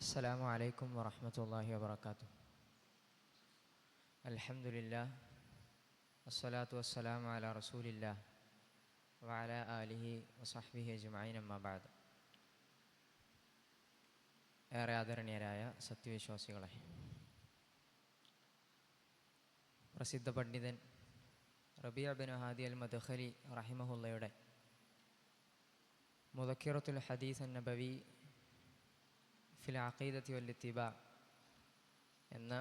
السلام عليكم ورحمة الله وبركاته. الحمد لله والصلاة والسلام على رسول الله وعلى آله وصحبه أجمعين أما بعد. ഏറെ ആദരണീയരായ സത്യവിശ്വാസികളെ, പ്രസിദ്ധ പണ്ഡിതൻ റബീഅ ബിൻ ഹാദി അൽ മദ്ഖലി റഹിമഹുള്ളയുടെ മുദക്കിറത്തുൽ ഹദീസ് അന്നബവി ഫിൽ അഖീദത്തി വൽ ഇത്തിബാ എന്ന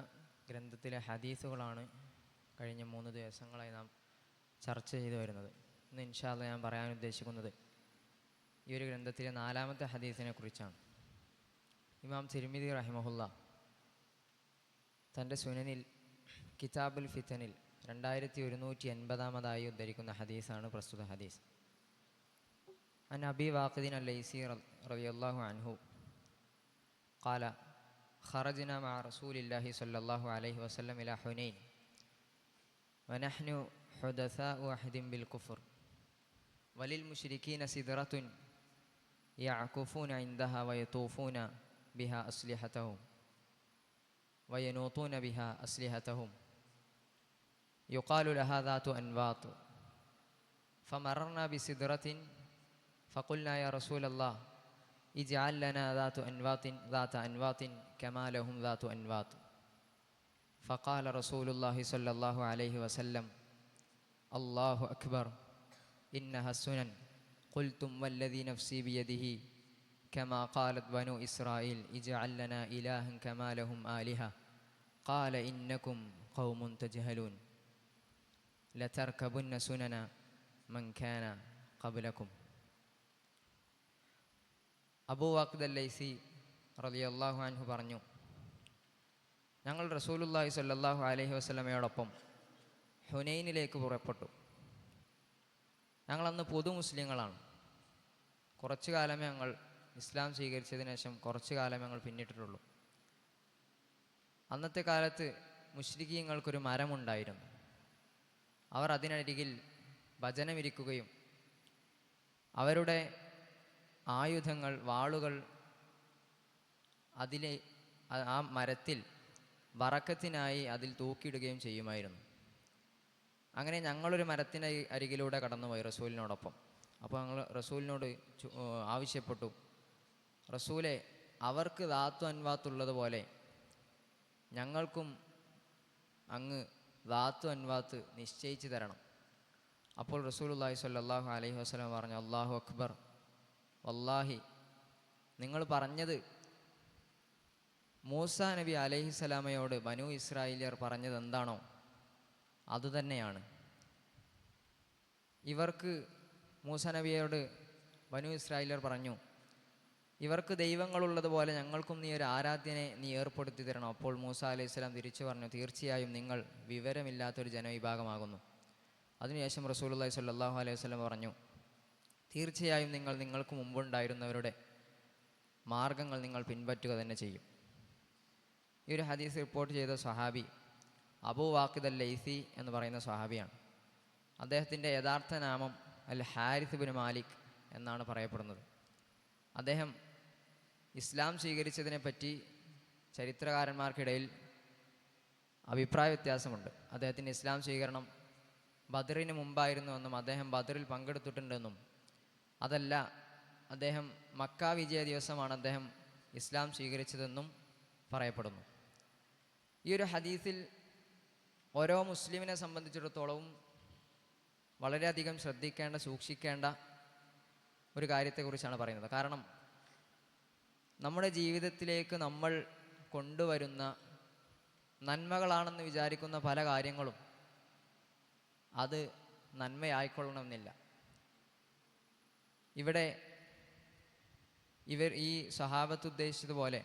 ഗ്രന്ഥത്തിലെ ഹദീസുകളാണ് കഴിഞ്ഞ 3 ദിവസങ്ങളായി നാം ചർച്ച ചെയ്തു വരുന്നത്. ഇന്ന് ഇൻഷാ അല്ലാഹ് ഞാൻ പറയാൻ ഉദ്ദേശിക്കുന്നത് ഈ ഒരു ഗ്രന്ഥത്തിലെ 4-ാമത്തെ ഹദീസിനെ കുറിച്ചാണ്. ഇമാം തിർമിദി റഹിമഹുല്ല തൻ്റെ സുനനിൽ കിതാബുൽ ഫിത്തനിൽ 2180-ാമതായി ഉദ്ധരിക്കുന്ന ഹദീസാണ് പ്രസ്തുത ഹദീസ്. അൻ അബി വാഖിദിൻ അൽ-ലൈസി റളിയല്ലാഹു അൻഹു قال خرجنا مع رسول الله صلى الله عليه وسلم إلى حنين ونحن حدثاء أحد بالكفر وللمشركين سدرة يعكفون عندها ويطوفون بها أسلحتهم وينوطون بها أسلحتهم يقال لها ذات أنواط فمررنا بسدرة فقلنا يا رسول الله اجعل لنا ذات أنواط كما لهم ذات أنواط. فقال رسول الله صلى الله عليه وسلم الله أكبر إنها السنن. قلتم والذي نفسي بيده كما قالت بنو إسرائيل اجعل لنا إلها كما لهم آلهة. قال إنكم قوم تجهلون لتركبن سنن من كان قبلكم. അബൂ വാഖിദ് അൽ-ലൈസി റളിയല്ലാഹു അൻഹു പറഞ്ഞു, ഞങ്ങൾ റസൂലുള്ളാഹി സ്വല്ലല്ലാഹു അലൈഹി വസല്ലമയോടൊപ്പം ഹുനൈനിലേക്ക് പുറപ്പെട്ടു. ഞങ്ങളന്ന് പുതു മുസ്ലിങ്ങളാണ്. കുറച്ചു കാലമേ ഞങ്ങൾ ഇസ്ലാം സ്വീകരിച്ചതിന് ശേഷം കുറച്ചു കാലമേ ഞങ്ങൾ പിന്നിട്ടിട്ടുള്ളൂ. അന്നത്തെ കാലത്ത് മുശ്രിക്കീങ്ങൾക്കൊരു മരമുണ്ടായിരുന്നു. അവർ അതിനരികിൽ ഭജനമിരിക്കുകയും അവരുടെ ആയുധങ്ങൾ, വാളുകൾ ആ മരത്തിൽ ബറക്കത്തിനായി അതിൽ തൂക്കിയിടുകയും ചെയ്യുമായിരുന്നു. അങ്ങനെ ഞങ്ങളൊരു മരത്തിൻ്റെ അരികിലൂടെ കടന്നുപോയി റസൂലിനോടൊപ്പം. അപ്പോൾ ഞങ്ങൾ റസൂലിനോട് ആവശ്യപ്പെട്ടു, റസൂലെ, അവർക്ക് ദാത്തു അൻവാത്തുള്ളതുപോലെ ഞങ്ങൾക്കും അങ്ങ് ദാത്തു അൻവാത്ത് നിശ്ചയിച്ചു തരണം. അപ്പോൾ റസൂലുള്ളാഹി സ്വല്ലല്ലാഹു അലൈഹി വസല്ലം പറഞ്ഞു, അല്ലാഹു അക്ബർ, വല്ലാഹി നിങ്ങൾ പറഞ്ഞത് മൂസാ നബി അലൈഹിസ്സലാമയോട് ബനൂ ഇസ്രായേലിയർ പറഞ്ഞത് എന്താണോ അതുതന്നെയാണ്. ഇവർക്ക് മൂസാ നബിയോട് ബനൂ ഇസ്രായേലിയർ പറഞ്ഞു, ഇവർക്ക് ദൈവങ്ങളുള്ളതുപോലെ ഞങ്ങൾക്കും നീ ഒരു ആരാധ്യനെ നീ ഏർപ്പെടുത്തി തരണം. അപ്പോൾ മൂസാ അലൈഹിസ്സലാം തിരിച്ചു പറഞ്ഞു, തീർച്ചയായും നിങ്ങൾ വിവരമില്ലാത്തൊരു ജനവിഭാഗമാകുന്നു. അതിനുശേഷം റസൂലുള്ളാഹി സ്വല്ലല്ലാഹു അലൈഹി വസല്ലം പറഞ്ഞു, തീർച്ചയായും നിങ്ങൾക്ക് മുമ്പുണ്ടായിരുന്നവരുടെ മാർഗങ്ങൾ നിങ്ങൾ പിൻപറ്റുക തന്നെ ചെയ്യും. ഈ ഒരു ഹദീസ് റിപ്പോർട്ട് ചെയ്ത സ്വഹാബി അബൂ വാഖിദ് അൽ-ലൈസി എന്ന് പറയുന്ന സ്വഹാബിയാണ്. അദ്ദേഹത്തിൻ്റെ യഥാർത്ഥ നാമം അൽ ഹാരിസ് ബിൻ മാലിക് എന്നാണ് പറയപ്പെടുന്നത്. അദ്ദേഹം ഇസ്ലാം സ്വീകരിച്ചതിനെപ്പറ്റി ചരിത്രകാരന്മാർക്കിടയിൽ അഭിപ്രായ വ്യത്യാസമുണ്ട്. അദ്ദേഹത്തിൻ്റെ ഇസ്ലാം സ്വീകരണം ബദറിന് മുമ്പായിരുന്നുവെന്നും അദ്ദേഹം ബദറിൽ പങ്കെടുത്തിട്ടുണ്ടെന്നും അതല്ല, അദ്ദേഹം മക്ക വിജയ ദിവസമാണ് അദ്ദേഹം ഇസ്ലാം സ്വീകരിച്ചതെന്നും പറയപ്പെടുന്നു. ഈ ഒരു ഹദീസിൽ ഓരോ മുസ്ലിമിനെ സംബന്ധിച്ചിടത്തോളവും വളരെയധികം ശ്രദ്ധിക്കേണ്ട, സൂക്ഷിക്കേണ്ട ഒരു കാര്യത്തെക്കുറിച്ചാണ് പറയുന്നത്. കാരണം നമ്മുടെ ജീവിതത്തിലേക്ക് നമ്മൾ കൊണ്ടുവരുന്ന നന്മകളാണെന്ന് വിചാരിക്കുന്ന പല കാര്യങ്ങളും അത് നന്മയായിക്കൊള്ളണമെന്നില്ല. ഇവിടെ ഈ സഹാബത്ത് ഉദ്ദേശിച്ചതുപോലെ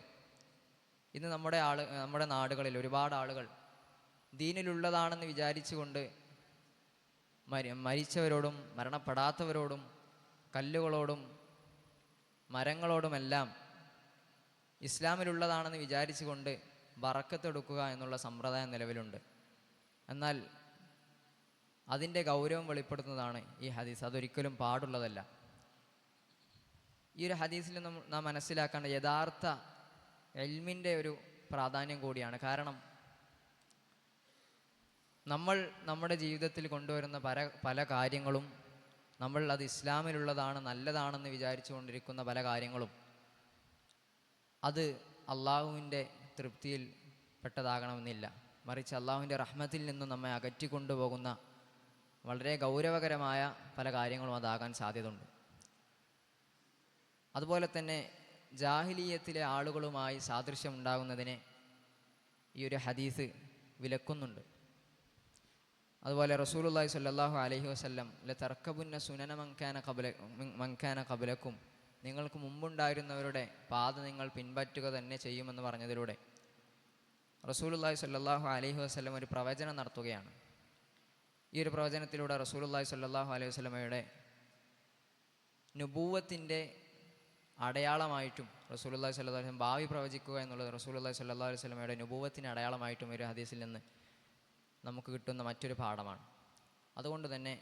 ഇന്ന് നമ്മുടെ നാടുകളിൽ ഒരുപാട് ആളുകൾ ദീനിലുള്ളതാണെന്ന് വിചാരിച്ചുകൊണ്ട് മരിച്ചവരോടും മരണപ്പെടാത്തവരോടും കല്ലുകളോടും മരങ്ങളോടുമെല്ലാം ഇസ്ലാമിലുള്ളതാണെന്ന് വിചാരിച്ചുകൊണ്ട് ബറക്കത്തെടുക്കുക എന്നുള്ള സമ്പ്രദായം നിലവിലുണ്ട്. എന്നാൽ അതിൻ്റെ ഗൗരവം വെളിപ്പെടുത്തുന്നതാണ് ഈ ഹദീസ്. അതൊരിക്കലും പാടുള്ളതല്ല. ഈ ഒരു ഹദീസിൽ നാം മനസ്സിലാക്കേണ്ട യഥാർത്ഥ ഇൽമിൻ്റെ ഒരു പ്രാധാന്യം കൂടിയാണ്. കാരണം നമ്മൾ നമ്മുടെ ജീവിതത്തിൽ കൊണ്ടുവരുന്ന പല കാര്യങ്ങളും നമ്മൾ അത് ഇസ്ലാമിലുള്ളതാണ്, നല്ലതാണെന്ന് വിചാരിച്ചു കൊണ്ടിരിക്കുന്ന പല കാര്യങ്ങളും അത് അള്ളാഹുവിൻ്റെ തൃപ്തിയിൽ പെട്ടതാകണമെന്നില്ല. മറിച്ച് അള്ളാഹുവിൻ്റെ റഹ്മത്തിൽ നിന്നും നമ്മെ അകറ്റിക്കൊണ്ടുപോകുന്ന വളരെ ഗൗരവകരമായ പല കാര്യങ്ങളും അതാകാൻ സാധ്യതയുണ്ട്. അതുപോലെ തന്നെ ജാഹിലിയത്തിലെ ആളുകളുമായി സാദൃശ്യമുണ്ടാകുന്നതിനെ ഈ ഒരു ഹദീസ് വിലക്കുന്നുണ്ട്. അതുപോലെ റസൂലുള്ളാഹി സ്വല്ലല്ലാഹു അലൈഹി വസല്ലം ലതർക്കബുന്ന സുനന മൻകാന ഖബലക്കും, നിങ്ങൾക്ക് മുമ്പുണ്ടായിരുന്നവരുടെ പാത നിങ്ങൾ പിൻപറ്റുക തന്നെ ചെയ്യുമെന്ന് പറഞ്ഞതിലൂടെ റസൂലുള്ളാഹി സ്വല്ലല്ലാഹു അലൈഹി വസല്ലം ഒരു പ്രവചനം നടത്തുകയാണ്. ഈ ഒരു പ്രവചനത്തിലൂടെ റസൂലുള്ളാഹി സ്വല്ലല്ലാഹു അലൈഹി വസല്ലമയുടെ നുബൂവത്തിൻ്റെ അടയാളമായിട്ടും, റസൂലുള്ളാഹി സ്വല്ലല്ലാഹു അലൈഹി വസല്ലം ഭാവി പ്രവചിക്കുക എന്നുള്ളത് റസൂലുള്ളാഹി സ്വല്ലല്ലാഹു അലൈഹി വസല്ലമയുടെ നുബൂവത്തിൻ്റെ അടയാളമായിട്ടും ഒരു ഹദീസിൽ നിന്ന് നമുക്ക് കിട്ടുന്ന മറ്റൊരു പാഠമാണ്. അതുകൊണ്ട് തന്നെ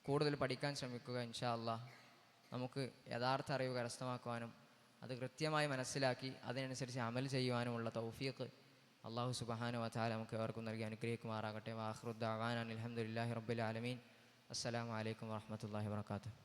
കൂടുതൽ പഠിക്കാൻ ശ്രമിക്കുക. ഇൻഷാ അല്ലാഹ് നമുക്ക് യഥാർത്ഥ അറിവ് കരസ്ഥമാക്കുവാനും അത് കൃത്യമായി മനസ്സിലാക്കി അതിനനുസരിച്ച് അമൽ ചെയ്യുവാനുമുള്ള തൗഫീഖ് അല്ലാഹു സുബ്ഹാനഹു വ തആല നമുക്ക് ഏവർക്കും നൽകി അനുഗ്രഹിക്കുമാറാകട്ടെ. വആഖിറു ദഅവാനാ അൽഹംദുലില്ലാഹി റബ്ബിൽ ആലമീൻ. അസ്സലാമു അലൈക്കും വറഹ്മത്തുള്ളാഹി വബറകാതുഹു.